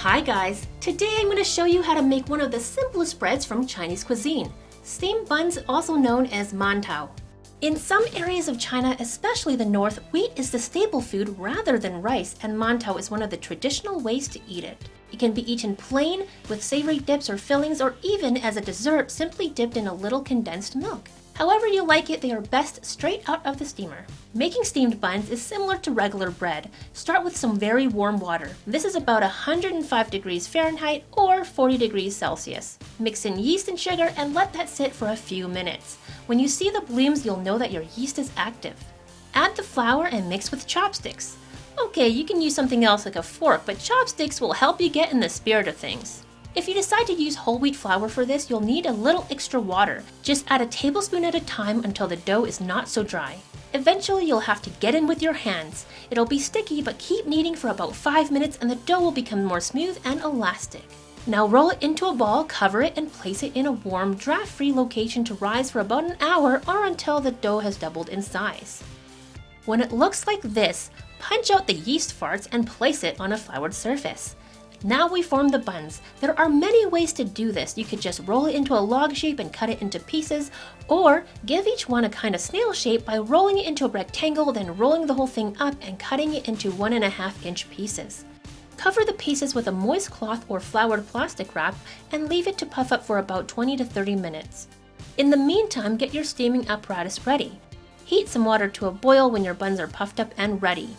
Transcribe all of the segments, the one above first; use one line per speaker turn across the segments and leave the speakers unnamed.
Hi guys! Today I'm going to show you how to make one of the simplest breads from Chinese cuisine, steamed buns, also known as Mantou. In some areas of China, especially the north, wheat is the staple food rather than rice, and Mantou is one of the traditional ways to eat it. It can be eaten plain, with savory dips or fillings, or even as a dessert simply dipped in a little condensed milk. However you like it, they are best straight out of the steamer. Making steamed buns is similar to regular bread. Start with some very warm water. This is about 105 degrees Fahrenheit or 40 degrees Celsius. Mix in yeast and sugar and let that sit for a few minutes. When you see the blooms, you'll know that your yeast is active. Add the flour and mix with chopsticks. Okay, you can use something else like a fork, but chopsticks will help you get in the spirit of things. If you decide to use whole wheat flour for this, you'll need a little extra water. Just add a tablespoon at a time until the dough is not so dry. Eventually, you'll have to get in with your hands. It'll be sticky, but keep kneading for about 5 minutes and the dough will become more smooth and elastic. Now roll it into a ball, cover it, and place it in a warm, draft-free location to rise for about an hour or until the dough has doubled in size. When it looks like this, punch out the yeast farts and place it on a floured surface. Now we form the buns. There are many ways to do this. You could just roll it into a log shape and cut it into pieces, or give each one a kind of snail shape by rolling it into a rectangle, then rolling the whole thing up and cutting it into 1.5-inch pieces. Cover the pieces with a moist cloth or floured plastic wrap and leave it to puff up for about 20 to 30 minutes. In the meantime, get your steaming apparatus ready. Heat some water to a boil when your buns are puffed up and ready.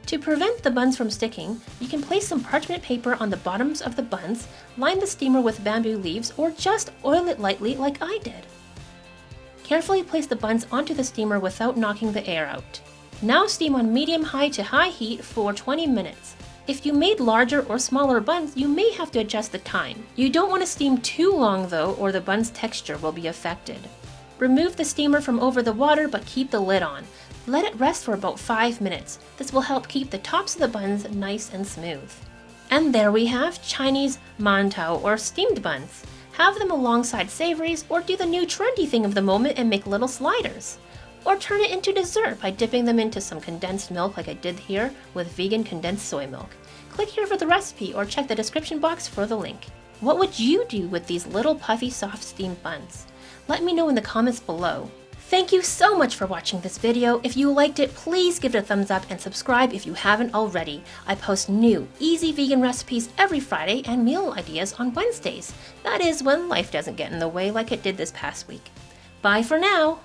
To prevent the buns from sticking, you can place some parchment paper on the bottoms of the buns, line the steamer with bamboo leaves, or just oil it lightly like I did. Carefully place the buns onto the steamer without knocking the air out. Now steam on medium-high to high heat for 20 minutes. If you made larger or smaller buns, you may have to adjust the time. You don't want to steam too long though, or the bun's texture will be affected. Remove the steamer from over the water, but keep the lid on. Let it rest for about 5 minutes. This will help keep the tops of the buns nice and smooth. And there we have Chinese mantou or steamed buns. Have them alongside savories, or do the new trendy thing of the moment and make little sliders. Or turn it into dessert by dipping them into some condensed milk like I did here with vegan condensed soy milk. Click here for the recipe or check the description box for the link. What would you do with these little puffy soft steamed buns? Let me know in the comments below. Thank you so much for watching this video. If you liked it, please give it a thumbs up and subscribe if you haven't already. I post new, easy vegan recipes every Friday and meal ideas on Wednesdays. That is when life doesn't get in the way like it did this past week. Bye for now!